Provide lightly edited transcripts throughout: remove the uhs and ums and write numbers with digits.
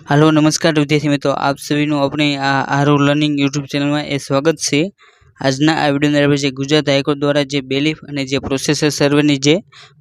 Hello नमस्कार विद्यार्थी मित्रों, आप सभी નું अपने आरो लर्निंग यूट्यूब चैनल में स्वागत है। આજના આ વિડિયોની અંદર આપણે ગુજરાત હાઈકોર્ટ દ્વારા જે બેલીફ અને જે પ્રોસેસર સર્વેની જે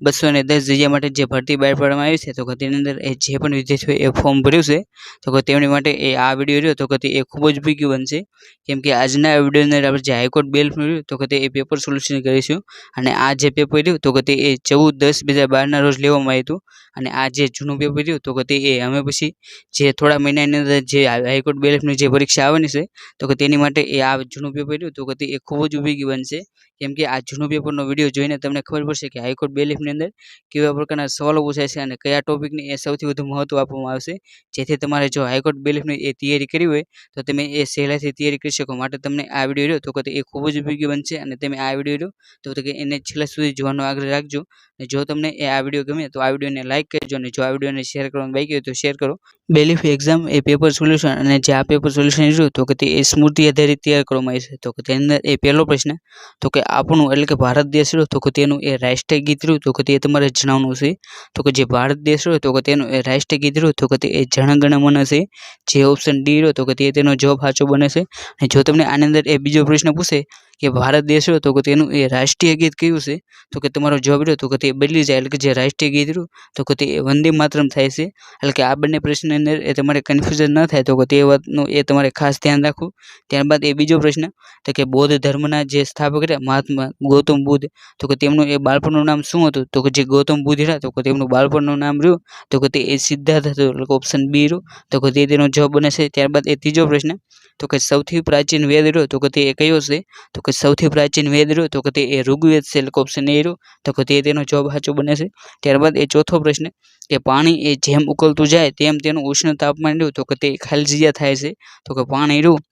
210 જગ્યા માટે જે ભરતી બહાર પાડવામાં આવી છે તો તેની અંદર જે પણ વિદ્યાર્થીઓએ એ ફોર્મ ભર્યું છે તો તેમની માટે આ વિડિયો રહ્યો તો એ ખૂબ જ ઉપયોગી બનશે, કેમ કે આજના આ વિડિયોની અંદર આપણે જે હાઈકોર્ટ બેલીફ રહ્યું તો એ પેપર સોલ્યુશન કરીશું અને આ જે પેપર રહ્યું તો એ 14/10/2012 ના રોજ લેવામાં આવ્યું હતું અને આ જે જૂનું પેપર રહ્યું તો એ અમે પછી જે થોડા મહિનાની અંદર જે હાઈકોર્ટ બેલીફની જે પરીક્ષા આવવાની છે તો તેની માટે આ જૂનું પેપર રહ્યું તો એ ખૂબ જ ઉપયોગી બનશે, કેમ કે આ જૂનું પેપરનો વિડીયો જોઈને તમને ખબર પડશે કે હાઈકોર્ટ બેલીફની અંદર કેવા પ્રકારના સવાલો પૂછાય છે અને કયા ટોપિકને એ સૌથી વધુ મહત્વ આપવામાં આવશે, જેથી તમારે જો હાઈકોર્ટ બેલીફની એ તૈયારી કરવી હોય તો તમે એ સહેલાઈથી તૈયારી કરી શકો। માટે તમને આ વિડીયો રહ્યો તો એ ખૂબ જ ઉપયોગી બનશે અને તમે આ વિડીયો રહ્યો તો એને છેલ્લા સુધી જોવાનો આગ્રહ રાખજો અને જો તમને આ વિડીયો ગમે તો આ વિડીયોને લાઇક કરજો અને જો આ વિડીયોને શેર કરવાનું બાકી હોય તો શેર કરો। બેલીફ એક્ઝામ એ પેપર સોલ્યુશન અને જે આ પેપર સોલ્યુશન રહ્યું તો તે સ્મૃતિ આધારિત તૈયાર કરવામાં આવે છે। તો તેની અંદર એ પહેલો પ્રશ્ન તો કે આપણું એટલે કે ભારત દેશ રહ્યો તો તેનું એ રાષ્ટ્રીય ગીત રહ્યું તો તે તમારે જણાવવાનું છે। તો કે જે ભારત દેશ રહ્યો તો તેનું એ રાષ્ટ્રીય ગીત રહ્યું તો તે જન ગણ મન છે, જે ઓપ્શન ડી રહ્યો તો તેનો જવાબ સાચો બને છે। અને જો તમને આની અંદર એ બીજો પ્રશ્ન પૂછે કે ભારત દેશ રહ્યો તો તેનું એ રાષ્ટ્રીય ગીત કયું છે તો કે તમારો જવાબ રહ્યો તો તે બદલી જાય, એટલે કે જે રાષ્ટ્રીય ગીત રહ્યું તો તે વંદે માતરમ થાય છે। એટલે કે આ બંને પ્રશ્નની અંદર એ તમારે કન્ફ્યુઝન ન થાય તો તે વાતનું એ તમારે ખાસ ધ્યાન રાખવું। ત્યારબાદ એ બીજો પ્રશ્ન તો કે બૌદ્ધ ધર્મના જે સ્થાપક રહ્યા મહાત્મા ગૌતમ બુદ્ધ તો કે તેમનું એ બાળપણનું નામ શું હતું તો કે જે ગૌતમ બુદ્ધ રહ્યા તો તેમનું બાળપણનું નામ રહ્યું તો તે એ સિદ્ધાર્થ હતું, એટલે કે ઓપ્શન બી રહ્યું તો તેનો જવાબ બને છે। ત્યારબાદ એ ત્રીજો પ્રશ્ન તો કે સૌથી પ્રાચીન વેદ રહ્યો તો તે કયો છે તો કે સૌથી પ્રાચીન વેદ રહ્યો તો તે એ ઋગ્વેદ છે, એટલે કે ઓપ્શન એ રહ્યું તો તેનો જવાબ સાચો બને છે। ત્યારબાદ એ ચોથો પ્રશ્ન કે પાણી એ જેમ ઉકળતું જાય તેમ તેનું ઉષ્ણ તાપમાન રહ્યું તો તે ખાલી જગ્યા થાય છે, તો કે પાણી રહ્યું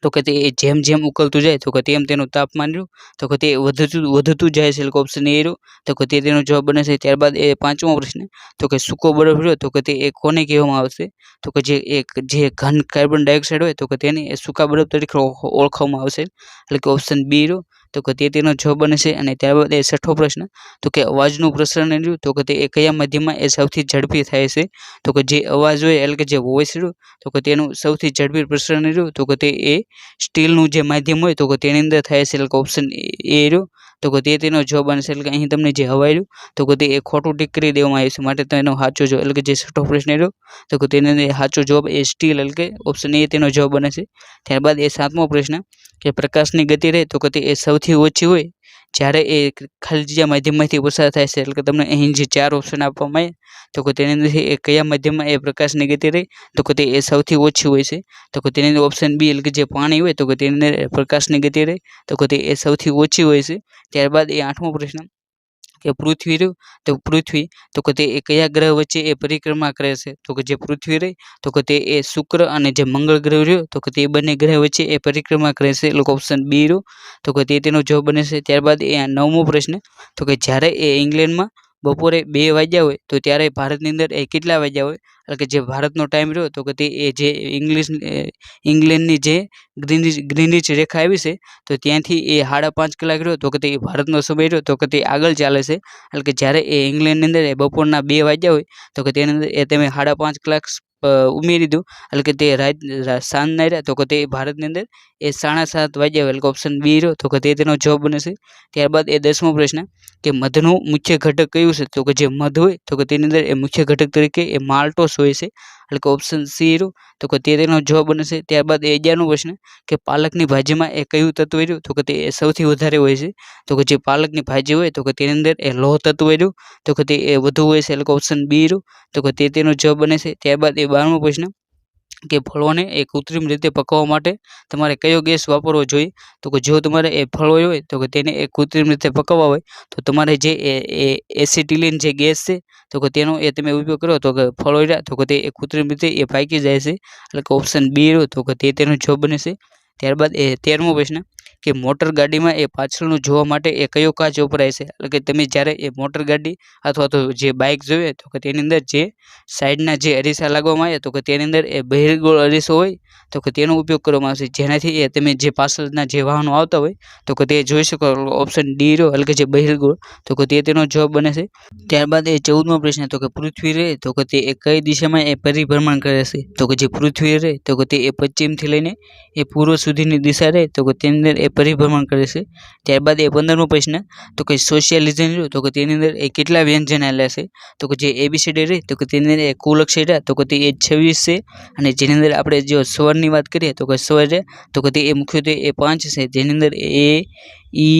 તો તે જેમ જેમ ઉકળતું જાય તો તેમ તેનું તાપમાન રહ્યું તો તે વધતું જાય છે, એટલે કે ઓપ્શન એ રહ્યું તો તેનો જવાબ બને છે। ત્યારબાદ એ પાંચમો પ્રશ્ન તો કે સૂકો બરફ રહ્યો તો તે એ કોને કહેવામાં આવશે તો કે જે ઘન કાર્બન ડાયોક્સાઇડ હોય તો તેને સૂકા બરફ તરીકે ઓળખવામાં આવશે, એટલે કે ઓપ્શન બી રહ્યું તો તેનો જવાબ બને છે। અને ત્યારબાદ એ છઠ્ઠો પ્રશ્ન તો કે અવાજનું પ્રસરણ રહ્યું તો તે એ કયા માધ્યમમાં એ સૌથી ઝડપી થાય છે તો કે જે અવાજ હોય એટલે કે જે વોઇસ રહ્યું તો તેનું સૌથી ઝડપી પ્રસરણ રહ્યું તો તે એ સ્ટીલનું જે માધ્યમ હોય તો તેની અંદર થાય છે, એટલે કે ઓપ્શન એ રહ્યું તો તેનો જવાબ બનશે। એટલે કે અહીં તમને જે હવાઈ રહ્યું તો તે એ ખોટું ટીક કરી દેવામાં આવ્યું છે, માટે તેનો સાચો જવાબ એટલે કે જે છઠ્ઠો પ્રશ્ન રહ્યો તો તેનો સાચો જવાબ એ સ્ટીલ એટલે કે ઓપ્શન એ તેનો જવાબ બને છે। ત્યારબાદ એ સાતમો પ્રશ્ન કે પ્રકાશની ગતિ રહે તો તે એ સૌથી ઓછી હોય જ્યારે એ ખાલી જગ્યા માધ્યમમાંથી પસાર થાય છે, એટલે કે તમને અહીં જે ચાર ઓપ્શન આપવામાં આવે તો તેની અંદર એ કયા માધ્યમમાં એ પ્રકાશની ગતિ રહે તો તે એ સૌથી ઓછી હોય છે, તો તેની અંદર ઓપ્શન બી એટલે કે જે પાણી હોય તો તેની અંદર પ્રકાશની ગતિ રહે તો તે એ સૌથી ઓછી હોય છે। ત્યારબાદ એ આઠમો પ્રશ્ન કે પૃથ્વી રહ્યું તો પૃથ્વી તો તે એ કયા ગ્રહ વચ્ચે એ પરિક્રમા કરે છે તો કે જે પૃથ્વી રહી તો તે એ શુક્ર અને જે મંગળ ગ્રહ રહ્યો તો તે બંને ગ્રહ વચ્ચે એ પરિક્રમા કરે છે, એટલે ઓપ્શન બી રહ્યું તો તેનો જવાબ બને છે। ત્યારબાદ એ નવમો પ્રશ્ન તો કે જ્યારે એ ઇંગ્લેન્ડમાં બપોરે 2 વાગ્યા હોય તો ત્યારે ભારતની અંદર એ કેટલા વાગ્યા હોય, એટલે કે જે ભારતનો ટાઈમ રહ્યો તો તે એ જે ઇંગ્લેન્ડની જે ગ્રીનિચ રેખા આવી છે તો ત્યાંથી એ 5.5 કલાક રહ્યો તો તે ભારતનો સમય રહ્યો તો તે આગળ ચાલે છે, એટલે કે જ્યારે એ ઇંગ્લેન્ડની અંદર બપોરના 2 વાગ્યા હોય તો તેની અંદર એ તમે 5.5 કલાક ઉમેરી દો, એટલે કે તે સાંજના રહ્યા તો તે ભારતની અંદર એ 7:30 વાગ્યા હોય, એટલે કે ઓપ્શન બી રહ્યો તો તેનો જવાબ બને છે। ત્યારબાદ એ 10મો પ્રશ્ન કે મધનું મુખ્ય ઘટક કયું છે તો કે જે મધ હોય તો તેની અંદર એ મુખ્ય ઘટક તરીકે એ માલ્ટોસ હોય છે, એટલે કે ઓપ્શન સી રહ્યું તો તેનો જવાબ બને છે। ત્યારબાદ એ 11મો પ્રશ્ન કે પાલકની ભાજીમાં એ કયું તત્વ રહ્યું તો તે સૌથી વધારે હોય છે, તો કે જે પાલકની ભાજી હોય તો તેની અંદર એ લોહ તત્વ રહ્યું તો તે એ વધુ હોય છે, એટલે કે ઓપ્શન બી રહ્યું તો તેનો જવાબ બને છે। ત્યારબાદ એ 12મો પ્રશ્ન કે ફળોને એ કૃત્રિમ રીતે પકવવા માટે તમારે કયો ગેસ વાપરવો જોઈએ તો કે જો તમારે એ ફળો હોય તો તેને એ કૃત્રિમ રીતે પકવવા હોય તો તમારે જે એસિટિલિન જે ગેસ છે તો કે તેનો એ તમે ઉપયોગ કરો તો કે ફળો રહ્યા તો તે એ કૃત્રિમ રીતે એ પાકી જાય છે, એટલે કે ઓપ્શન બી રહ્યું તો તેનો જવાબ બને છે। ત્યારબાદ એ 13મો પ્રશ્ન કે મોટર ગાડીમાં એ પાછળનું જોવા માટે એ કયો કાચ વપરાય છે, એટલે કે તમે જ્યારે એ મોટર ગાડી અથવા તો જે બાઇક જોઈએ તો કે તેની અંદર જે સાઈડના જે અરીસા લાગવામાં આવે તો કે તેની અંદર એ બહિર્ગોળ અરીસો હોય તો કે તેનો ઉપયોગ કરવામાં આવશે, જેનાથી એ તમે જે પાછળના જે વાહનો આવતા હોય તો કે તે જોઈ શકો. ઓપ્શન ડી રહ્યો એટલે કે જે બહિર્ગોળ તો કે તે તેનો જવાબ બને છે. ત્યારબાદ એ 14મો પ્રશ્ન તો કે પૃથ્વી રહે તો કે તે કઈ દિશામાં એ પરિભ્રમણ કરે છે, તો કે જે પૃથ્વી રહે તો કે તે પશ્ચિમથી લઈને એ પૂર્વ સુધીની દિશા રહે તો કે તેની અંદર એ પરિભ્રમણ કરે છે. ત્યારબાદ એ 15મો પ્રશ્ન તો કે સોશિયલિઝમ રહ્યું તો કે તેની અંદર એ કેટલા વ્યંજન આવેલા છે, તો કે જે ABCD રહે તો કે તેની અંદર એ કુલ અક્ષર રહ્યા તો કે તે 26 છે, અને જેની અંદર આપણે જો સ્વરની વાત કરીએ તો કે સ્વર છે તો કે તે મુખ્યત્વે 5 છે, જેની અંદર A, E,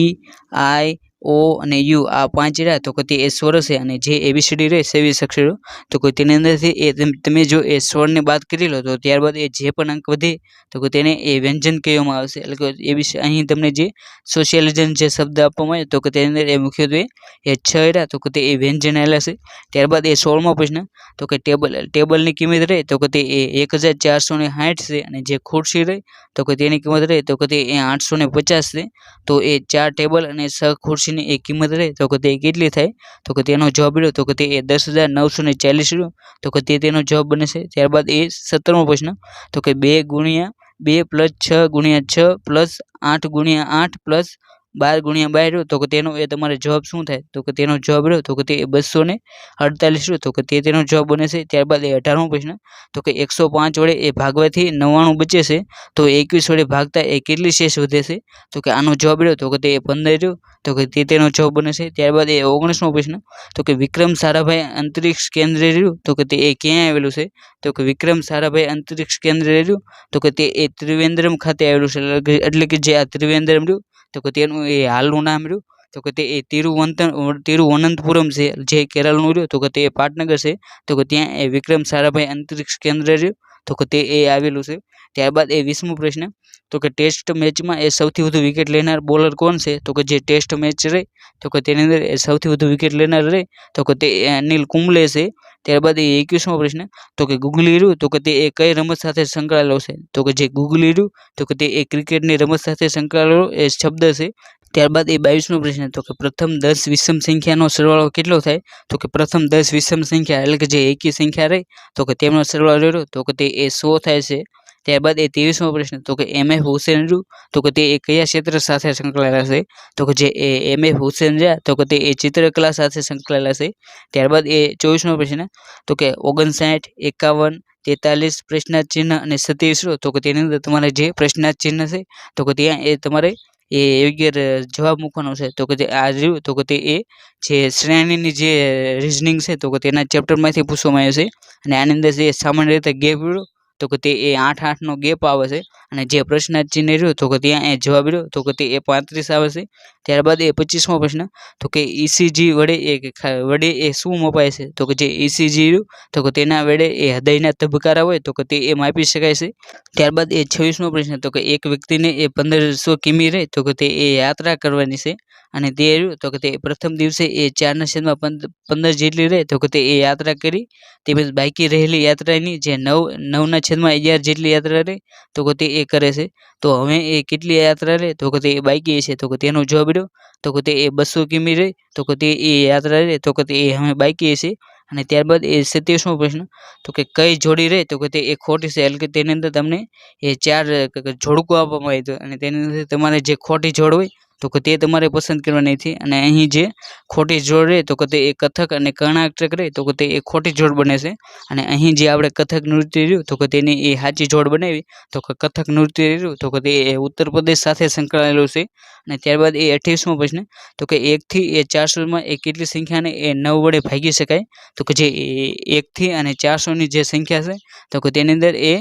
I, O અને U આ 5 રહ્યા તો કે તે સ્વર છે, અને જે ABCD રહે 26 અક્ષરો તો કે તેની અંદરથી તમે જો એ સ્વરની વાત કરી લો તો ત્યારબાદ એ જે પણ અંક વધે તો કે તેને એ વ્યંજન કહેવામાં આવશે, એટલે કે અહીં તમને જે સોશિયલિઝમ જે શબ્દ આપવામાં આવે તો કે તેની અંદર એ મુખ્યત્વે એ 6 રહ્યા તો કે તે વ્યંજન આવેલા છે. ત્યારબાદ એ 16મો પ્રશ્ન તો કે ટેબલની કિંમત રહે તો કે તે 1460 છે, અને જે ખુરશી રહે તો કે તેની કિંમત રહે તો કે તે 850 છે. તો એ 4 ટેબલ અને 6 ખુરશીની એ કિંમત રહે તો કે તે કેટલી થાય, તો કે તેનો જવાબ રહ્યો તો કે તે 10,940 રહ્યો તો કે તેનો જવાબ બને છે. ત્યારબાદ એ 17મો પ્રશ્ન તો કે 2 × 2 + 6 × 6 + 8 × 8 + 12 × 12 રહ્યો તો કે તેનો એ તમારે જવાબ શું થાય, તો કે તેનો જવાબ રહ્યો તો કે તે 248 રહ્યો તો કે તેનો જવાબ બને છે. ત્યારબાદ એ 18મો પ્રશ્ન તો કે 105 વડે એ ભાગવાથી 99 બચે છે તો 21 વડે ભાગતા એ કેટલી શેષ વધે છે, તો કે આનો જવાબ રહ્યો તો કે તે 15 રહ્યો તો કે તેનો જવાબ બને છે. ત્યારબાદ એ 19મો પ્રશ્ન તો કે વિક્રમ સારાભાઈ અંતરિક્ષ કેન્દ્ર રહ્યું તો કે તે ક્યાં આવેલું છે, તો કે વિક્રમ સારાભાઈ અંતરિક્ષ કેન્દ્ર રહ્યું તો કે તે ત્રિવેન્દ્રમ ખાતે આવેલું છે, એટલે કે જે આ ત્રિવેન્દ્રમ રહ્યું તો કે તેનું એ હાલનું નામ રહ્યું તો કે તે તિરુવનંતપુરમ છે, જે કેરળનું રહ્યું તો કે તે પાટનગર છે તો કે ત્યાં એ વિક્રમ સારાભાઈ અંતરિક્ષ કેન્દ્ર રહ્યું તો કે તે આવેલું છે. ત્યારબાદ એ 20મો પ્રશ્ન તો કે ટેસ્ટ મેચમાં એ સૌથી વધુ વિકેટ લેનાર બોલર કોણ છે, તો કે જે ટેસ્ટ મેચ રહે તો કે તેની અંદર સૌથી વધુ વિકેટ લેનાર રહે તો કે તે અનિલ કુંબલે છે. ત્યારબાદ એ 21મો પ્રશ્ન તો કે ગુગલી રહ્યું તો કે તે કઈ રમત સાથે સંકળાયેલો છે, તો કે જે ગુગલી રહ્યું તો કે તે ક્રિકેટની રમત સાથે સંકળાયેલો એ શબ્દ છે. ત્યારબાદ એ 22મો પ્રશ્ન તો કે પ્રથમ 10 વિષમ સંખ્યાનો સરવાળો કેટલો થાય, તો કે પ્રથમ 10 વિષમ સંખ્યા એટલે કે જે એકી સંખ્યા રહે તો કે તેમનો સરવાળો રહ્યો તો કે તે 100 થાય છે. ત્યારબાદ એ 23મો પ્રશ્ન તો કે MF હુસેન રહ્યું તો કે તે કયા ક્ષેત્ર સાથે સંકળાયેલા છે, તો કે જે MF હુસેન રહ્યા તો કે તે ચિત્રકલા સાથે સંકળાયેલા છે. ત્યારબાદ એ 24મો પ્રશ્ન તો કે 59, 51, 43 પ્રશ્નાર્થ ચિહ્ન અને 27 રહ્યો તો કે તેની અંદર તમારે જે પ્રશ્નાર્થ ચિહ્ન છે તો કે ત્યાં એ તમારે એ યોગ્ય જવાબ મૂકવાનો છે, તો કે આ રહ્યું તો કે તે જે શ્રેણીની જે રિઝનિંગ છે તો કે તેના ચેપ્ટરમાંથી પૂછવામાં આવે છે, અને આની અંદર જે સામાન્ય રીતે ગેપ રહ્યો તો કે તે 8-8નો ગેપ આવે છે, અને જે પ્રશ્નાર્થ ચિહ્ન રહ્યું તો કે ત્યાં જવાબ રહ્યો તો કે તે 35 આવે છે. ત્યારબાદ એ 25મો પ્રશ્ન તો કે ECG વડે એ શું મપાય છે, તો કે જે ECG રહ્યું તો કે તેના વડે એ હૃદયના ધબકારા હોય તો કે તે માપી શકાય છે. ત્યારબાદ એ 26મો પ્રશ્ન તો કે એક વ્યક્તિને એ 1500 કિમી રહે તો કે તે યાત્રા કરવાની છે, અને તે રહ્યું તો કે તે પ્રથમ દિવસે એ 4/15 જેટલી રહે તો કે તે યાત્રા કરી, તેમજ બાકી રહેલી યાત્રાની જે 9/11 જેટલી યાત્રા રહે તો કે તે કરે છે. તો હવે એ કેટલી યાત્રા રહે તો કે તે બાકી છે, તો કે તેનો જવાબ રહ્યો તો કે તે 200 કિમી રહે તો કે તે યાત્રા રહે તો કે તે હવે બાકી છે. અને ત્યારબાદ એ 27મો પ્રશ્ન તો કે કઈ જોડી રહે તો કે તે ખોટી છે, એટલે કે તેની અંદર તમને એ 4 જોડકું આપવામાં આવ્યું હતું, અને તેની અંદર તમારે જે ખોટી જોડ હોય તો કે તે તમારે પસંદ કરવાની હતી, અને અહીં જે ખોટી જોડ રહે તો કે તે કથક અને કર્ણાટક રહે તો કે તે ખોટી જોડ બને છે, અને અહીં જે આપણે કથક નૃત્ય રહ્યું તો કે તેની સાચી જોડ બનાવી તો કે કથક નૃત્ય રહ્યું તો કે તે ઉત્તર પ્રદેશ સાથે સંકળાયેલું છે. અને ત્યારબાદ એ 28મો પ્રશ્ન તો કે 1 થી 400માં કેટલી સંખ્યાને 9 વડે ભાગી શકાય, તો કે જે 1 થી 400ની જે સંખ્યા છે તો કે તેની અંદર એ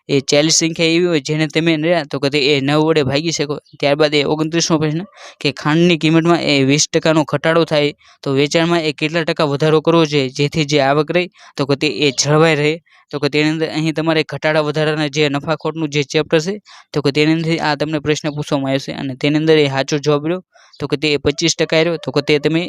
40 સંખ્યા એવી હોય જેને તમે તો કે તે 9 વડે ભાગી શકો. ત્યારબાદ એ 29મો પ્રશ્ન કે ખાંડની કિંમતમાં 20% ઘટાડો થાય તો વેચાણમાં કેટલા ટકા વધારો કરવો જોઈએ જેથી જે આવક રહી તો કે તે જળવાઈ રહે, તો કે તેની અંદર અહીં તમારે ઘટાડા વધારાના જે નફાખોટનું જે ચેપ્ટર છે તો કે તેની અંદર આ તમને પ્રશ્ન પૂછવામાં આવ્યો છે, અને તેની અંદર સાચો જવાબ રહ્યો તો કે તે 25% રહ્યો તો કે તે તમે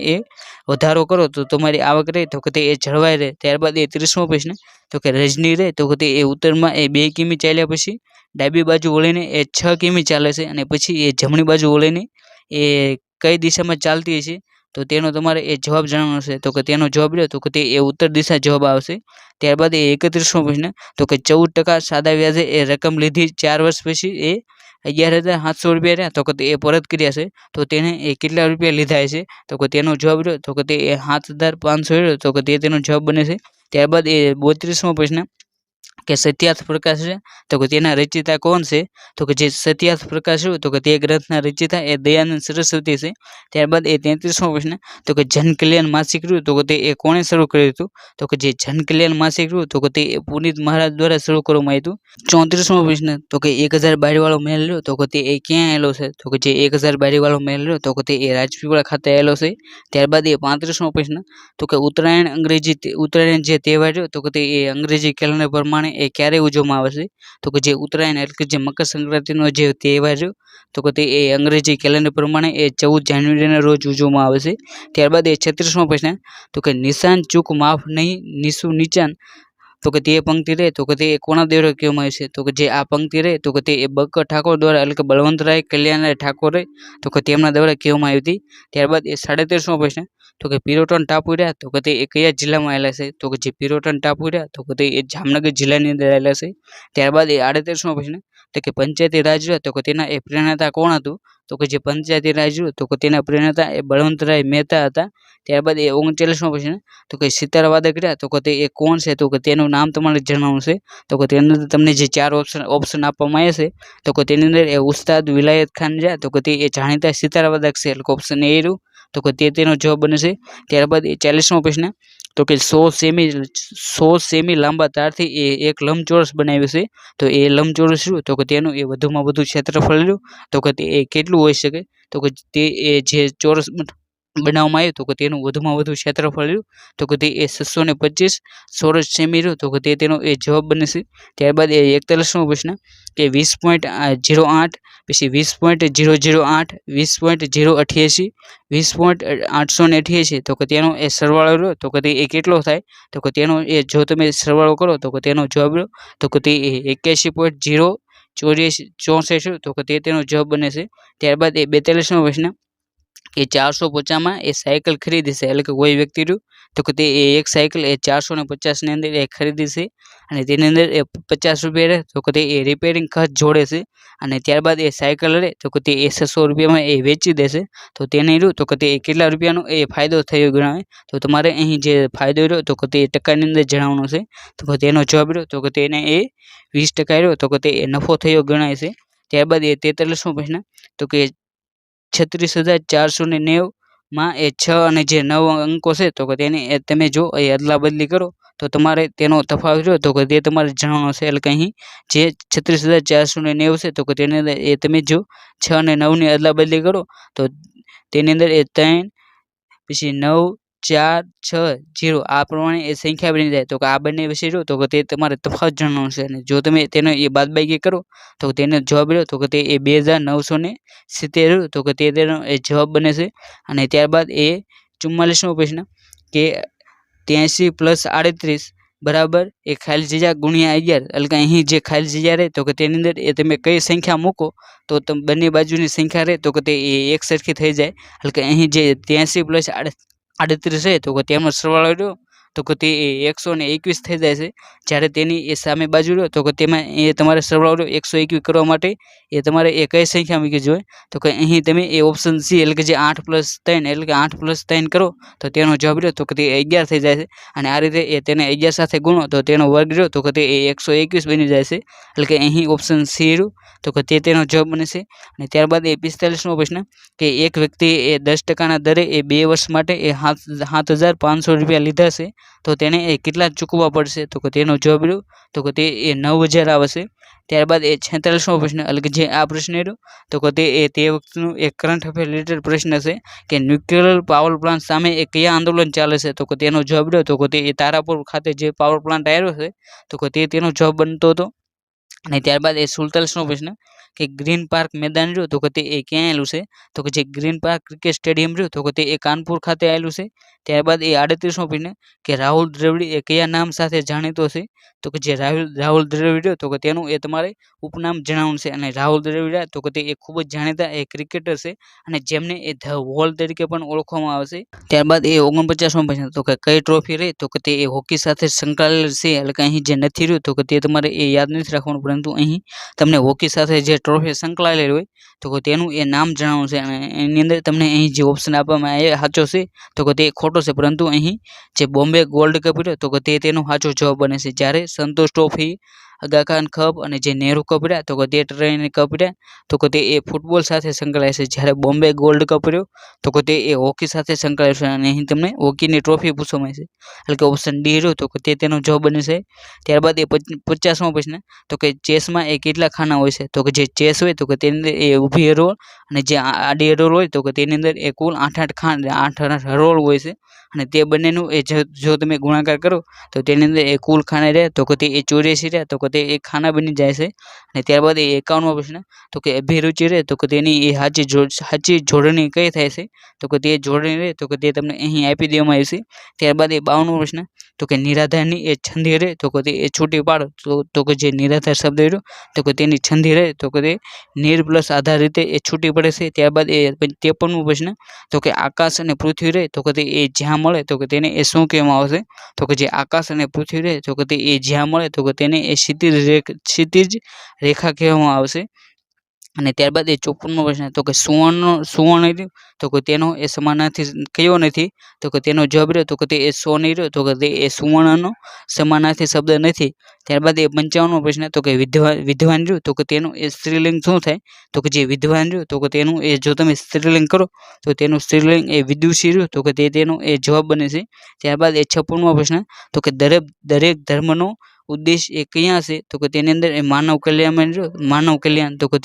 વધારો કરો તો તમારી આવક રહે તો કે તે જળવાઈ રહે. ત્યારબાદ એ 30મો પ્રશ્ન તો કે રજની રહે તો કે તે ઉત્તરમાં 2 કિમી ચાલ્યા પછી ડાબી બાજુ વળીને એ 6 કિમી ચાલે છે અને પછી એ જમણી બાજુ વળીને એ કઈ દિશામાં ચાલતી હશે તો તેનો તમારે એ જવાબ જણાવવાનો છે. તો કે તેનો જવાબ રહ્યો તો કે તે એ ઉત્તર દિશા જવાબ આવશે. ત્યારબાદ એ 31મો પ્રશ્ન તો કે 14% સાદા વ્યાજે એ રકમ લીધી 4 વર્ષ પછી એ 11,700 રૂપિયા રહ્યા તો કે એ પરત કર્યા છે તો તેને એ કેટલા રૂપિયા લીધા હશે તો કે તેનો જવાબ રહ્યો તો કે તે 7,500 રહ્યો તો કે તેનો જવાબ બને છે. ત્યારબાદ એ 32મો પ્રશ્ન કે સત્યાર્થ પ્રકાશ છે તો કે તેના રચયિતા કોણ છે તો કે જે સત્યાર્થ પ્રકાશ છે તો કે તે ગ્રંથના રચયિતા એ દયાનંદ સરસ્વતી છે. ત્યારબાદ એ 33મો પ્રશ્ન તો કે જન કલ્યાણ માસિક રહ્યું તો કે તે એ કોણે શરૂ કર્યું હતું તો કે જે જન કલ્યાણ માસિક રહ્યું તો કે તે પુનિત મહારાજ દ્વારા શરૂ કરવામાં આવ્યું હતું. 34મો પ્રશ્ન તો કે 1000 બારી વાળો મહેલ રહ્યો તો કે તે એ ક્યાં આવેલો છે તો કે જે 1000 બારી વાળો મહેલ રહ્યો તો કે તે એ રાજપીપળા ખાતે આવેલો છે. ત્યારબાદ એ 35મો પ્રશ્ન તો કે ઉત્તરાયણ જે તહેવાર રહ્યો તો કે તે એ અંગ્રેજી કેલેન્ડર પ્રમાણે એ ક્યારે ઉજવવામાં આવે છે તો કે જે ઉત્તરાયણ એટલે કે જે મકર સંક્રાંતિનો જે તહેવાર રહ્યો તો કે તે એ અંગ્રેજી કેલેન્ડર પ્રમાણે એ 14 જાન્યુઆરીના રોજ ઉજવવામાં આવે છે. ત્યારબાદ એ 36મો પ્રશ્ન તો કે નિશાન ચૂક માફ નહીં નીસું નીચાન તો કે તે પંક્તિ રહે તો કે તે કોના દ્વારા કહેવામાં આવે છે તો કે જે આ પંક્તિ રહે તો કે તે બક્કર ઠાકોર દ્વારા એટલે કે બળવંતરાય કલ્યાણરાય ઠાકોરે તો કે તેમના દ્વારા કહેવામાં આવી હતી. ત્યારબાદ એ 37મો પ્રશ્ન તો કે પિરોટન ટાપુ રહ્યા તો કે તે એ કયા જિલ્લામાં આવેલા છે તો કે જે પિરોટન ટાપુ રહ્યા તો કે તે એ જામનગર જિલ્લાની અંદર આવેલા છે. ત્યારબાદ એ 38મો પ્રશ્ન તો કે પંચાયતી રાજ રહ્યો તો કે તેના એ પ્રેરણાતા કોણ હતું તો કે જે પંચાયતી રાજ રહ્યો તો કે તેના પ્રેરણાતા એ બળવંતરાય મહેતા હતા. ત્યારબાદ એ 39મો પ્રશ્ન તો કે સિતાર વાદક રહ્યા તો કે તે એ કોણ છે તો કે તેનું નામ તમારે જણાવવાનું છે તો કે તેની અંદર તમને જે 4 ઓપ્શન આપવામાં આવ્યા છે તો કે તેની અંદર એ ઉસ્તાદ વિલાયત ખાન રહ્યા તો કે તે એ જાણીતા સિતાર વાદક છે એટલે ઓપ્શન એ રહ્યું તો કે તેનો જવાબ બને છે. ત્યારબાદ એ 40મો પ્રશ્ન તો કે 100 સેમી લાંબા તારથી એ એક લંબચોરસ બનાવ્યું છે તો એ લંબચોરસ શું તો કે તેનું એ વધુમાં વધુ ક્ષેત્રફળ રહ્યું તો કે તે એ કેટલું હોઈ શકે તો કે તે એ જે ચોરસ બનાવવામાં આવ્યું તો કે તેનું વધુમાં વધુ ક્ષેત્રફળ રહ્યું તો કે તે એ 625 ચોરસ સેમી રહ્યું તો કે તેનો એ જવાબ બને છે. ત્યારબાદ એ 41મો પ્રશ્ન કે 20.08 પછી 20.008 20.088 20.888 તો કે તેનો એ સરવાળો રહ્યો તો કે તે એ કેટલો થાય તો કે તેનો એ જો તમે સરવાળો કરો તો કે તેનો જવાબ રહ્યો તો કે તે 81.084 તો કે તેનો જવાબ બને છે. ત્યારબાદ એ 42મો પ્રશ્ન કે 450માં એ સાયકલ ખરીદી છે એટલે કે કોઈ વ્યક્તિ રહ્યું તો કે તે એક સાયકલ એ 450ની અંદર એ ખરીદી છે અને તેની અંદર એ 50 રૂપિયા રહે તો કે તે એ રિપેરિંગ ખર્ચ જોડે છે અને ત્યારબાદ એ સાયકલ રહે તો કે તે 600 રૂપિયામાં એ વેચી દેશે તો તેને રહ્યું તો કે તે કેટલા રૂપિયાનો એ ફાયદો થયો ગણાય તો તમારે અહીં જે ફાયદો રહ્યો તો કે તે ટકાની અંદર જણાવવાનો છે તો કે તેનો જવાબ રહ્યો તો કે તેને એ 20% રહ્યો તો કે તે નફો થયો ગણાય છે. ત્યારબાદ એ 43મો પ્રશ્ન તો કે 36,490 માં એ 6 અને જે 9 અંકો છે તો કે તેને તમે જો એ અદલા બદલી કરો તો તમારે તેનો તફાવત રહ્યો તો કે તે તમારે જણાવવાનો છે એટલે કે અહીં જે 36,490 છે તો કે તેની અંદર એ તમે જો 6 અને 9ની અદલા બદલી કરો તો તેની અંદર એ 3 પછી 9 4 6 0 આ પ્રમાણે એ સંખ્યા બની જાય તો કે આ બંને વિશે જો તો કે તે તમારે તફાવત જણાવવાનો છે અને જો તમે તેનો એ બાદબાકી કરો તો તેનો જવાબ રહ્યો તો કે તે એ 2,970 તો કે તેનો એ જવાબ બને છે. અને ત્યારબાદ એ 44મો પ્રશ્ન કે 83 + 38 બરાબર એ ખાલી જગ્યા ગુણ્યા 11 એટલે કે અહીં જે ખાલી જગ્યા રહે તો કે તેની અંદર એ તમે કઈ સંખ્યા મૂકો તો તમે બંને બાજુની સંખ્યા રહે તો કે તે એક સરખી થઈ જાય એટલે કે અહીં જે 83 + 38 છે તો કે તેનો સરવાળો રહ્યો તો કે તે 121 થઈ જાય છે. જ્યારે તેની એ સામે બાજુ રહ્યો તો કે તેમાં એ તમારે સરવાળો 121 કરવા માટે એ તમારે એ કઈ સંખ્યા મૂકવી જોઈએ તો કે અહીં તમે એ ઓપ્શન સી એટલે કે જે 8 + 3 એટલે કે 8 + 3 કરો તો તેનો જવાબ રહ્યો તો કે તે 11 થઈ જાય છે અને આ રીતે એ તેને 11 સાથે ગુણો તો તેનો વર્ગ રહ્યો તો કે તે 121 બની જાય છે એટલે કે અહીં ઓપ્શન સી રહ્યું તો કે તેનો જવાબ બને છે. અને ત્યારબાદ એ 45મો પ્રશ્ન કે એક વ્યક્તિ એ 10%ના દરે એ 2 વર્ષ માટે એ 7,500 રૂપિયા લીધા છે તો તેને એ કેટલા ચૂકવવા પડશે તો કે તેનો જવાબ રહ્યો તો કે તે એ 9,000 આવશે. ત્યારબાદ એ 46મો પ્રશ્ન એટલે કે જે આ પ્રશ્ન રહ્યો તો કે તે વખતનું એક કરંટ અફેર રિલેટેડ પ્રશ્ન છે કે ન્યુક્લિયર પાવર પ્લાન્ટ સામે એ કયા આંદોલન ચાલે છે તો કે તેનો જવાબ રહ્યો તો કે તે તારાપુર ખાતે જે પાવર પ્લાન્ટ આવ્યો છે તો કે તેનો જવાબ બનતો હતો. અને ત્યારબાદ એ 47મો પ્રશ્ન કે ગ્રીન પાર્ક મેદાન રહ્યું તો કે તે એ ક્યાં આવેલું છે? તો કે જે ગ્રીન પાર્ક ક્રિકેટ સ્ટેડિયમ રહ્યું તો કે તે એ કાનપુર ખાતે આવેલું છે. ત્યારબાદ એ 38મો પ્રશ્ન કે રાહુલ દ્રવિડ એ કયા નામ સાથે જાણીતો છે? તો કે જે રાહુલ દ્રવિડ રહ્યો તો કે તેનું એ તમારે ઉપનામ જણાવવાનું છે. અને રાહુલ દ્રવિડ તો કે તે એ ખૂબ જ જાણીતા એ ક્રિકેટર છે અને જેમને એ ધ વોલ તરીકે પણ ઓળખવામાં આવે છે. ત્યારબાદ એ 49મો પ્રશ્ન તો કે કઈ ટ્રોફી રહી? તો કે તે એ હોકી સાથે સંકળાયેલ છે. એટલે કે અહીં જે નથી રહ્યું તો કે તે તમારે એ યાદ નથી રાખવાનું, પરંતુ અહીં તમને હોકી સાથે જે ટ્રોફી સંકળાયેલી હોય તો કે તેનું એ નામ જણાવવાનું છે. અને એની અંદર તમને અહીં જે ઓપ્શન આપવામાં આવે સાચો છે તો કે તે ખોટો છે, પરંતુ અહીં જે બોમ્બે ગોલ્ડ કપ રહ્યો તો કે તે તેનો સાચો જવાબ બને છે. જ્યારે સંતોષ ટ્રોફી, આગા ખાન કપ અને જે નહેરુ કપ રહ્યા તો કે તે ટ્રેન કપ રહ્યા તો કે તે એ ફૂટબોલ સાથે સંકળાય છે. જ્યારે બોમ્બે ગોલ્ડ કપ રહ્યો તો કે તે એ હોકી સાથે સંકળાયેલ છે. અને અહીં તમને હોકીની ટ્રોફી પૂછવામાં છે, એટલે કે ઓપ્શન ડી રહ્યો તો કે તે તેનો જવાબ બને છે. ત્યારબાદ એ 50મો પ્રશ્ન તો કે ચેસમાં એ કેટલા ખાના હોય છે? તો કે જે ચેસ હોય તો કે તેની અંદર એ ઊભી હરોળ અને જે આડી હરોળ હોય તો કે તેની અંદર એ કુલ 8 હરોળ હોય છે. અને તે બંનેનું એ જો તમે ગુણાકાર કરો તો તેની અંદર એ કુલ ખાના રહે તો કે તે એ 84 રહે તો કે તે એક ખાના બની જાય છે. અને ત્યારબાદ એ 51મો પ્રશ્ન તો કે અભિરુચિ રહે તો કે તેની એ સાચી જોડણી કઈ થાય છે? તો કે તે જોડણી રહે તો કે તે તમને અહીં આપી દેવામાં આવી છે. ત્યારબાદ એ 52મો પ્રશ્ન તો કે નિરાધારની એ છંદી રહે તો કે તે એ છૂટી પાડો તો કે જે નિરાધાર શબ્દ રહ્યો તો કે તેની છંદી રહે તો કે તે નિર પ્લસ આધાર રીતે એ છૂટી પડે છે. ત્યારબાદ એ 53મો પ્રશ્ન તો કે આકાશ અને પૃથ્વી રહે તો કે તે એ જ્યાં મળે તો કે તેને એ શું કહેવામાં આવશે? તો કે જે આકાશ અને પૃથ્વી રહે તો કે તે એ જ્યાં મળે તો કે તેને એ ક્ષિતિજ રેખા કહેવામાં આવશે. અને ત્યારબાદ એ 54મો પ્રશ્ન તો કે સુવર્ણ રહ્યું તો કે તેનો એ સમાનાર્થી કયો નથી? તો કે તેનો જવાબ રહ્યો તો કે તે એ સોની રહ્યો તો કે તે એ સુવર્ણનો સમાનાર્થી શબ્દ નથી. ત્યારબાદ એ 55મો પ્રશ્ન તો કે વિદ્વાન રહ્યું તો કે તેનું એ સ્ત્રીલિંગ શું થાય? તો કે જે વિદ્વાન રહ્યું તો કે તેનું એ જો તમે સ્ત્રીલિંગ કરો તો તેનું સ્ત્રીલિંગ એ વિદુષી રહ્યું તો કે તે તેનો એ જવાબ બને છે. ત્યારબાદ એ 56મો પ્રશ્ન તો કે દરેક ધર્મનો ઉદ્દેશ એ ક્યાં છે? તો કે તેની અંદર એ માનવ કલ્યાણ તો કે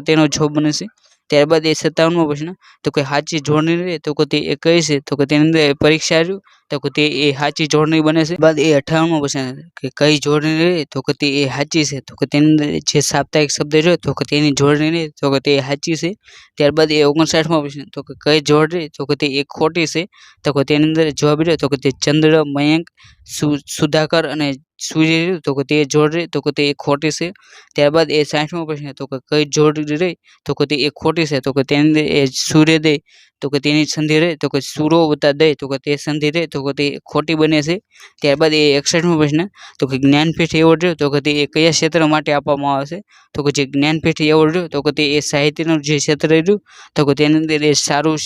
તેનો જવાબ બને છે. ત્યારબાદ એ 57મો પ્રશ્ન તો કે સાચી જોડણી રહે તો કે તે એ કઈ છે? તો કે તેની અંદર પરીક્ષા રહ્યું તો કે તે એ સાચી જોડણી બને છે. બાદ એ 58મો પ્રશ્ન કે કઈ જોડણી રહે તો કે તે એ સાચી છે? તો કે તેની અંદર જે સાપ્તાહિક શબ્દ રહ્યો તો કે તેની જોડણી રહે તો કે તે સાચી છે. ત્યારબાદ એ 59મો પ્રશ્ન તો કે કઈ જોડ રહે તો કે તે એ ખોટી છે? તો કે તેની અંદર જવાબ રહ્યો તો કે તે ચંદ્ર, મયંક, સુધાકર અને સૂર્ય રહ્યું તો કે તે જોડ રહે તો કે તે એ ખોટી છે. ત્યારબાદ એ 60મો પ્રશ્ન તો કે કઈ જોડ રહે તો કે તે એ ખોટી છે? તો કે તેની અંદર એ સૂર્યોદય તો કે તેની સંધિ રહે તો કે સૂરો વત્તા દય તો કે તે સંધિ રહે તો કે તે ખોટી બને છે. ત્યારબાદ એ 61મો પ્રશ્ન તો કે જ્ઞાનપીઠ એવોર્ડ રહ્યો તો કે તે એ કયા ક્ષેત્ર માટે આપવામાં આવે છે? તો કે જે જ્ઞાનપીઠ એવોર્ડ રહ્યો તો કે તે એ સાહિત્યનું જે ક્ષેત્ર રહ્યું તો કે તેની અંદર એ સારું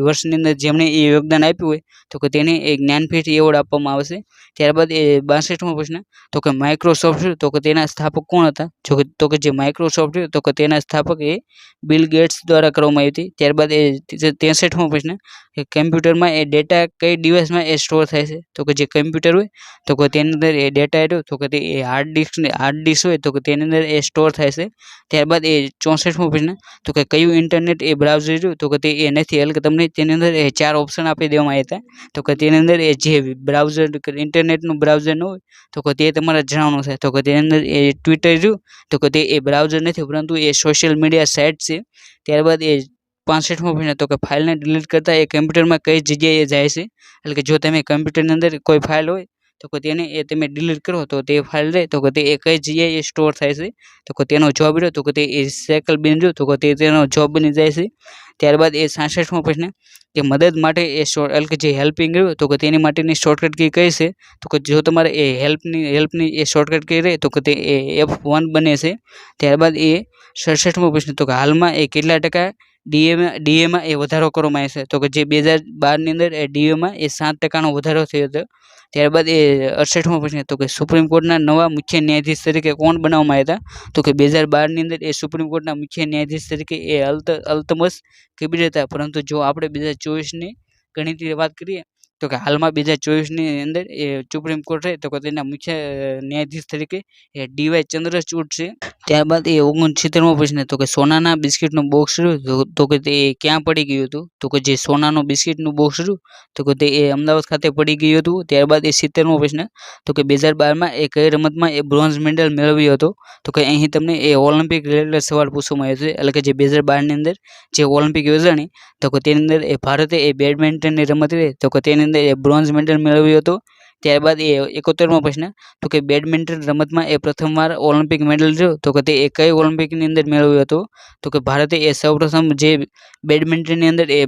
વર્ષની અંદર જેમણે એ યોગદાન આપ્યું હોય તો કે તેને એ જ્ઞાનપીઠ એવોર્ડ આપવામાં આવે છે. ત્યારબાદ એ 62મો પ્રશ્ન તો કે માઇક્રોસોફ્ટ તો કે તેના સ્થાપક કોણ હતા? તો કે જે માઇક્રોસોફ્ટ તો કે તેના સ્થાપક એ બિલ ગેટ્સ દ્વારા કરવામાં આવી હતી. ત્યારબાદ એ 63મો પ્રશ્ન કે કમ્પ્યુટરમાં એ ડેટા કઈ ડિવાઇસમાં એ સ્ટોર થાય છે? તો કે જે કમ્પ્યુટર હોય તો કે તેની અંદર એ ડેટા રહ્યો તો કે તે એ હાર્ડ ડિસ્ક હોય તો કે તેની અંદર એ સ્ટોર થાય છે. ત્યારબાદ એ 64મો પ્રશ્ન તો કે કયું ઇન્ટરનેટ એ બ્રાઉઝર રહ્યું તો કે તે એ નથી, એટલે કે તમને તેની અંદર એ 4 ઓપ્શન આપી દેવામાં આવ્યા હતા તો કે તેની અંદર એ જે બ્રાઉઝર ઇન્ટરનેટનું બ્રાઉઝર ન હોય તો કે તે તમારે જણાવવાનું છે. તો કે તેની અંદર એ ટ્વિટર રહ્યું તો કે તે એ બ્રાઉઝર નથી, પરંતુ એ સોશિયલ મીડિયા સાઇટ છે. ત્યારબાદ એ 65મો પ્રશ્ન તો કે ફાઇલને ડિલીટ કરતા એ કમ્પ્યુટરમાં કઈ જગ્યાએ જાય છે? એટલે કે જો તમે કમ્પ્યુટરની અંદર કોઈ ફાઇલ હોય તો કે તેને એ તમે ડિલીટ કરો તો તે ફાઇલ રહે તો કે તે એ કઈ જગ્યાએ સ્ટોર થાય છે? તો કે તેનો જવાબ રહ્યો તો કે તે એ રિસાયકલ બિન રહ્યું તો કે તેનો જવાબ બની જાય છે. ત્યારબાદ એ 66મો પ્રશ્ન કે મદદ માટે એ એટલે કે જે હેલ્પિંગ રહ્યું તો કે તેની માટેની શોર્ટકટ કી કઈ છે? તો કે જો તમારે એ હેલ્પની એ શોર્ટકટ કી રહે તો કે તે એ F1 બને છે. ત્યારબાદ એ 67મો પ્રશ્ન તો કે હાલમાં એ કેટલા ટકા ડીએમાં એ વધારો કરવામાં આવે છે? તો કે જે 2012ની અંદર એ ડીએમાં એ 7% વધારો થયો હતો. ત્યારબાદ એ 68મો પ્રશ્ન તો કે સુપ્રીમ કોર્ટના નવા મુખ્ય ન્યાયાધીશ તરીકે કોણ બનાવવામાં આવ્યા હતા? તો કે 2012ની અંદર એ સુપ્રીમ કોર્ટના મુખ્ય ન્યાયાધીશ તરીકે એ અલ્તમસ કબીર હતા. પરંતુ જો આપણે 2024ની ગણિતની વાત કરીએ તો કે હાલમાં 2024ની અંદર એ સુપ્રીમ કોર્ટ રહે તો કે તેના મુખ્ય ન્યાયાધીશ તરીકે એ ડીવાય ચંદ્રચૂડ છે. ત્યારબાદ એ 69મો પ્રશ્ન તો કે સોનાના બિસ્કિટનું બોક્સ રહ્યું તો કે તે ક્યાં પડી ગયું હતું? તો કે જે સોનાનું બિસ્કિટનું બોક્સ રહ્યું તો કે તે અમદાવાદ ખાતે પડી ગયું હતું. ત્યારબાદ એ 70મો પ્રશ્ન તો કે 2012માં એ કઈ રમતમાં એ બ્રોન્ઝ મેડલ મેળવ્યો હતો? તો કે અહીં તમને એ ઓલિમ્પિક રિલેટેડ સવાલ પૂછવામાં આવ્યો છે. એટલે કે જે 2012ની અંદર જે ઓલિમ્પિક યોજાણી તો કે તેની અંદર એ ભારતે એ બેડમિન્ટનની રમત રહી તો કે તેની અંદર એ બ્રોન્ઝ મેડલ મેળવ્યો હતો. ત્યારબાદ એ 71મો પ્રશ્ન તો કે બેડમિન્ટન રમતમાં એ પ્રથમવાર ઓલિમ્પિક મેડલ રહ્યો તો કે તે કઈ ઓલિમ્પિકની અંદર મેળવ્યો હતો? તો કે ભારતે એ સૌપ્રથમ જે બેડમિન્ટનની અંદર એ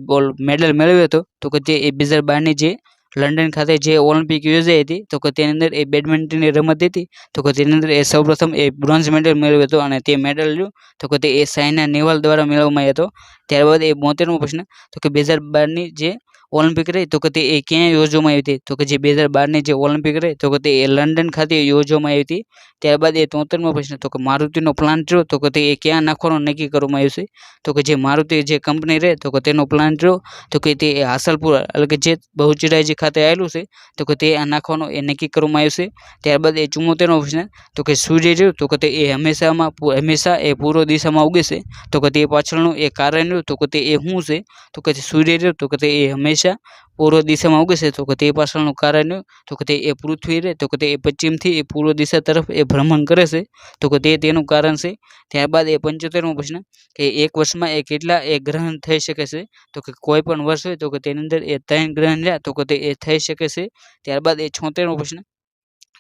મેડલ મેળવ્યો હતો તો કે તે 2012ની જે લંડન ખાતે જે ઓલિમ્પિક યોજાઈ હતી તો કે તેની અંદર એ બેડમિન્ટનની રમત હતી તો કે તેની અંદર એ સૌપ્રથમ એ બ્રોન્ઝ મેડલ મેળવ્યો હતો અને તે મેડલ રહ્યો તો કે તે સાયના નેહવાલ દ્વારા મેળવવામાં આવ્યો હતો. ત્યારબાદ એ 72મો પ્રશ્ન તો કે 2012ની જે ઓલિમ્પિક રહી તો કે તે ક્યાં યોજવામાં આવી હતી? તો કે જે 2012ની જે ઓલિમ્પિક રહી તો કે તે લંડન ખાતે યોજવામાં આવી હતી. ત્યારબાદ એ 73મો પ્રશ્ન તો કે મારુતિનો પ્લાન્ટ રહ્યો તો કે તે ક્યાં નાખવાનું નક્કી કરવામાં આવ્યું છે? તો કે જે મારુતિ જે કંપની રહે તો કે તેનો પ્લાન્ટ રહ્યો તો કે તે હાસલપુર એટલે કે જે બહુચરાજી ખાતે આવેલું છે તો કે તે નાખવાનું એ નક્કી કરવામાં આવ્યું છે. ત્યારબાદ એ 74મો પ્રશ્ન તો કે સૂર્ય રહ્યું તો કે તે હંમેશા એ પૂર્વ દિશામાં ઉગે છે તો કે તે પાછળનું એ કારણ રહ્યું તો કે તે શું છે? તો કે સૂર્ય રહ્યું તો કે તે હંમેશા પૂર્વ દિશામાં ઉગે છે તો કે તે પાછળનું કારણ તો કે તે પૃથ્વી રહે તો કે તે પશ્ચિમથી એ પૂર્વ દિશા તરફ એ ભ્રમણ કરે છે તો કે તેનું કારણ છે. ત્યારબાદ એ 75મો પ્રશ્ન કે એક વર્ષમાં એ કેટલા એ ગ્રહણ થઈ શકે છે? તો કે કોઈ પણ વર્ષ હોય તો કે તેની અંદર એ 3 ગ્રહણ રહ્યા તો કે તે થઈ શકે છે. ત્યારબાદ એ 76મો પ્રશ્ન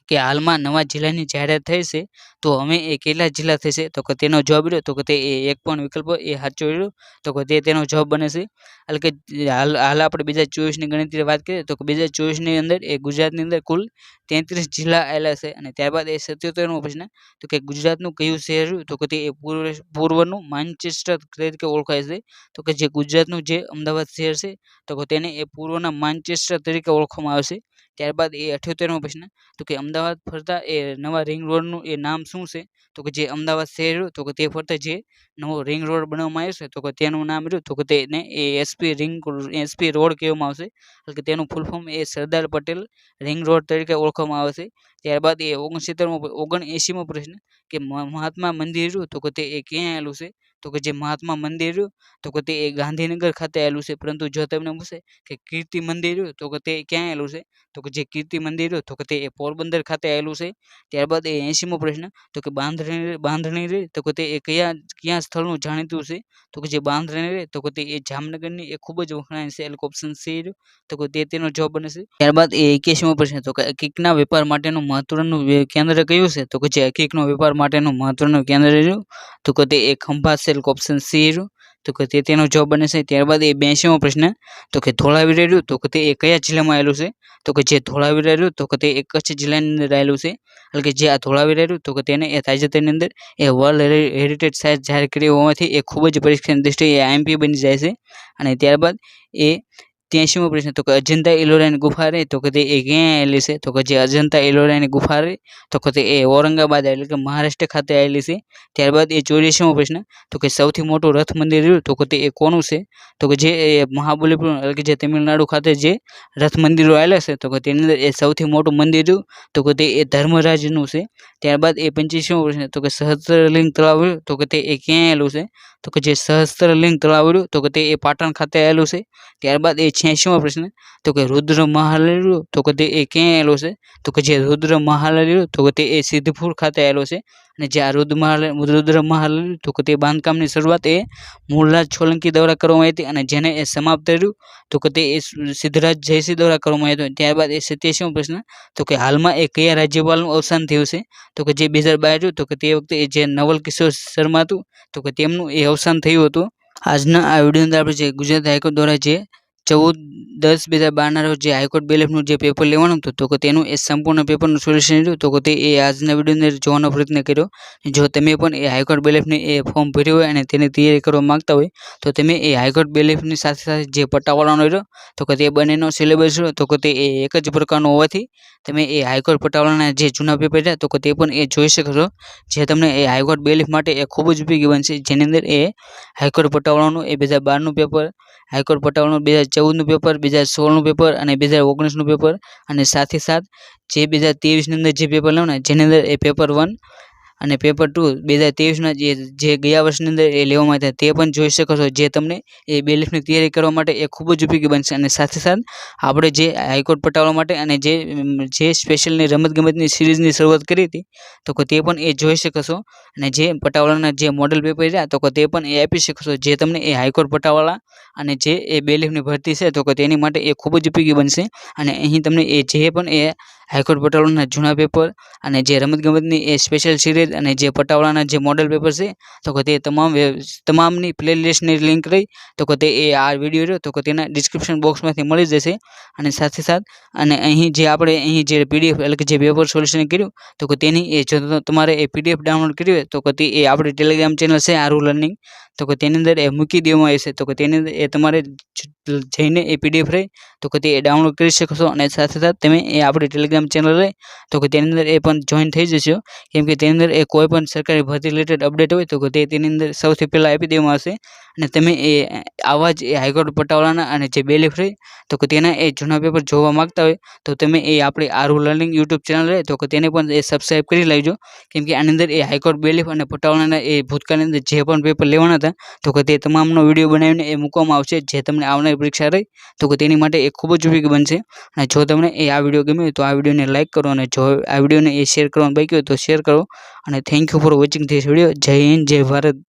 કે હાલમાં નવા જિલ્લાની જાહેરાત થઈ છે તો અમે એ કેટલા જિલ્લા થશે? તો કે તેનો જવાબ રહ્યો તો કે તે એક પણ વિકલ્પ એ સાચો રહ્યો તો કે તેનો જવાબ બને છે. એટલે કે હાલ આપણે 2024ની ગણતરી વાત કરીએ તો કે 2024ની અંદર એ ગુજરાતની અંદર કુલ 33 જિલ્લા આવેલા છે. અને ત્યારબાદ એ 77મો પ્રશ્ન તો કે ગુજરાતનું કયું શહેર રહ્યું તો કે તે પૂર્વનું માન્ચેસ્ટર તરીકે ઓળખાય છે. તો કે જે ગુજરાતનું જે અમદાવાદ શહેર છે તો કે તેને એ પૂર્વના માન્ચેસ્ટર તરીકે ઓળખવામાં આવે છે. ત્યારબાદ એ 78મો પ્રશ્ન તો કે અમદાવાદ ફરતા એ નવા રિંગ રોડનું એ નામ શું છે? તો કે જે અમદાવાદ શહેર તો કે તે ફરતા જે નવો રિંગ રોડ બનાવવામાં આવ્યો છે તો કે તેનું નામ રહ્યું તો કે તેને એ એસપી રોડ કહેવામાં આવશે. એટલે કે તેનું ફૂલ ફોર્મ એ સરદાર પટેલ રિંગ રોડ તરીકે ઓળખવામાં આવે છે. ત્યારબાદ એ 79મો પ્રશ્ન કે મહાત્મા મંદિર રહ્યું તો કે તે ક્યાં આવેલું છે? તો કે જે મહાત્મા મંદિર રહ્યું તો કે તે ગાંધીનગર ખાતે આવેલું છે. પરંતુ જો તમને પૂછે કે કીર્તિ મંદિર રહ્યું તો કે તે ક્યાં આવેલું છે? તો કે જે કીર્તિ મંદિર રહ્યું તો કે તે પોરબંદર ખાતે આવેલું છે. ત્યારબાદ એ 80મો પ્રશ્ન તો કે બાંધણી રહી તો કે તે ક્યાં સ્થળનું જાણીતું છે? તો કે જે બાંધણી રહી તો કે તે જામનગરની એ ખૂબ જ વખણાય છે. એટલે ઓપ્શન સી રહ્યું તો કે તેનો જવાબ બને છે. ત્યારબાદ એ 81મો પ્રશ્ન તો કે અકીકના વેપાર માટેનું મહત્વનું કેન્દ્ર કયું છે? તો કે જે અકીકનો વેપાર માટેનું મહત્વનું કેન્દ્ર રહ્યું તો કે તે ખંભાત છે. ઓપ્શન સી રહ્યું તો કે તેનો જવાબ બને છે. ત્યારબાદ એ 82મો પ્રશ્ન તો કે ધોળાવીરા રહ્યું તો કે તે કયા જિલ્લામાં આવેલું છે? તો કે જે ધોળાવીરા રહ્યું તો કે તે કચ્છ જિલ્લાની અંદર આવેલું છે. એટલે કે જે આ ધોળાવીરા રહ્યું તો કે તેને તાજેતરની અંદર એ વર્લ્ડ હેરિટેજ સાઇટ જાહેર કરી હોવાથી એ ખૂબ જ પરીક્ષાની દ્રષ્ટિએ આઈએમપી બની જાય છે. અને ત્યારબાદ એ 83મો પ્રશ્ન તો કે અજંતા ઇલોરાની ગુફા રહી તો કે તે ક્યાં આવેલી છે? તો કે જે અજંતા ઇલોરાની ગુફા રહી તો કે તે ઔરંગાબાદ એટલે કે મહારાષ્ટ્ર ખાતે આવેલી છે. ત્યારબાદ એ 84મો પ્રશ્ન તો કે સૌથી મોટું રથ મંદિર રહ્યું તો કે તે કોનું છે? તો કે જે મહાબલીપુરમ એટલે કે જે તમિલનાડુ ખાતે જે રથ મંદિરો આવેલા છે તો કે તેની અંદર એ સૌથી મોટું મંદિર રહ્યું તો કે તે ધર્મરાજનું છે. ત્યારબાદ એ 85મો પ્રશ્ન તો કે સહસ્ત્રલિંગ તળાવ રહ્યું તો કે તે ક્યાં આવેલું છે? તો કે જે સહસ્ત્રલિંગ તળાવ રહ્યું તો કે તે પાટણ ખાતે આવેલું છે. ત્યારબાદ એ 86મો પ્રશ્ન તો કે રુદ્ર મહાલય રહ્યું તો કે તે ક્યાં આવેલું છે? તો કે જે રુદ્ર મહાલય રહ્યું તો કે તે સિદ્ધપુર ખાતે આવેલું છે. અને જે આ રુદ્ર મહાલય તો કે તે બાંધકામની શરૂઆત એ મૂળરાજ સોલંકી દ્વારા કરવામાં આવી હતી અને જેને એ સમાપ્ત કર્યું તો કે તે સિદ્ધરાજ જયસિંહ દ્વારા કરવામાં આવ્યું હતું. ત્યારબાદ એ 87મો પ્રશ્ન તો કે હાલમાં એ કયા રાજ્યપાલનું અવસાન થયું છે? તો કે જે 2012 તો કે તે વખતે જે નવલ કિશોર શર્મા હતું તો કે તેમનું એ અવસાન થયું હતું. આજના આ વિડીયોની અંદર આપણે જે ગુજરાત હાઈકોર્ટ દ્વારા જે 14/10/2012ના રોજ જે હાઈકોર્ટ બેલેફનું જે પેપર લેવાનું હતું તો કે તેનું એ સંપૂર્ણ પેપરનું સોલ્યુશન રહ્યું તો કે તે આજના વિડીયોની અંદર જોવાનો પ્રયત્ન કર્યો. જો તમે પણ એ હાઈકોર્ટ બેલેફની એ ફોર્મ ભર્યું હોય અને તેની તૈયારી કરવા માંગતા હોય તો તમે એ હાઈકોર્ટ બેલેફની સાથે સાથે જે પટ્ટાવાળાનો રહ્યો તો કે તે બંનેનો સિલેબસ રહ્યો તો કે તે એક જ પ્રકારનો હોવાથી તમે એ હાઈકોર્ટ પટ્ટાવાળાના જે જૂના પેપર રહ્યા તો કે તે પણ એ જોઈ શકો છો. જે તમને એ હાઈકોર્ટ બેલેફ માટે એ ખૂબ જ ઉપયોગી બનશે. જેની અંદર એ હાઈકોર્ટ પટ્ટાવાળાનું એ 2012નું પેપર, હાઈકોર્ટ પટ્ટાવાળાનું 2014નું પેપર, 2016નું પેપર અને 2019નું પેપર અને સાથે જે 2023ની અંદર જે પેપર લેવાના જેની અંદર એ પેપર 1 અને પેપર 2 2023ના જે ગયા વર્ષની અંદર એ લેવામાં આવ્યા હતા તે પણ જોઈ શકો છો, જે તમને એ બેલીફની તૈયારી કરવા માટે એ ખૂબ જ ઉપયોગી બનશે. અને સાથે આપણે જે હાઈકોર્ટ પટાવવા માટે અને જે સ્પેશિયલની રમતગમતની સિરીઝની શરૂઆત કરી હતી તો તે પણ એ જોઈ શકો છો. અને જે પટાવાળાના જે મોડલ પેપર રહ્યા તો તે પણ એ આપી શકો છો, જે તમને એ હાઈકોર્ટ પટાવાળા અને જે એ બેલીફની ભરતી છે તો તેની માટે એ ખૂબ જ ઉપયોગી બનશે. અને અહીં તમને એ જે પણ એ હાઈકોર્ટ પટાવાળાના જૂના પેપર અને જે રમતગમતની એ સ્પેશિયલ સિરીઝ અને જે પટાવાળાના જે મોડલ પેપર છે તો તે તમામની પ્લેલિસ્ટની લિંક રહી તો તે એ આ વિડીયો રહ્યો તો તેના ડિસ્ક્રિપ્શન બોક્સમાંથી મળી જશે. અને સાથે અને અહીં જે પીડીએફ એટલે કે જે પેપર સોલ્યુશન કર્યું તો તેની એ જો તમારે એ પીડીએફ ડાઉનલોડ કરવી હોય તો તે એ આપણી ટેલિગ્રામ ચેનલ છે આરુ લર્નિંગ, તો તેની અંદર એ મૂકી દેવામાં આવશે. તો તેની અંદર એ તમારે જઈને એ પીડીએફ રહે તો તે ડાઉનલોડ કરી શકો છો. અને સાથે તમે એ આપણી ટેલિગ્રામ ચેનલ રહે તો તેની અંદર એ પણ જોઈન થઈ જશો, કેમ કે તેની અંદર એ કોઈ પણ સરકારી ભરતી રિલેટેડ અપડેટ હોય તો તેની અંદર સૌથી પહેલાં આપી દેવામાં આવશે. અને તમે એ આવા જ હાઈકોર્ટ પટાવાળાના અને જે બેલીફ રહે તો તેના એ જૂના પેપર જોવા માગતા હોય તો તમે એ આપણી આરુ લર્નિંગ યુટ્યુબ ચેનલ રહે તો તેને પણ એ સબસ્ક્રાઈબ કરી લેજો, કેમ કે આની અંદર એ હાઈકોર્ટ બેલીફ અને પટાવાળાના એ ભૂતકાળની અંદર જે પણ પેપર લેવાના હતા તો તે તમામનો વિડીયો બનાવીને એ મૂકવામાં આવશે, જે તમને આવનારી પરીક્ષા રહી તો તેની માટે એ ખૂબ જ ઉપયોગી બનશે. અને જો તમને એ આ વિડીયો ગમ્યો હોય તો આ વિડીયોને લાઇક કરો, અને જો આ વિડીયોને એ શેર કરવાનું બાકી હોય તો શેર કરો. અને thank you for watching this video. જય હિન્દ, જય ભારત.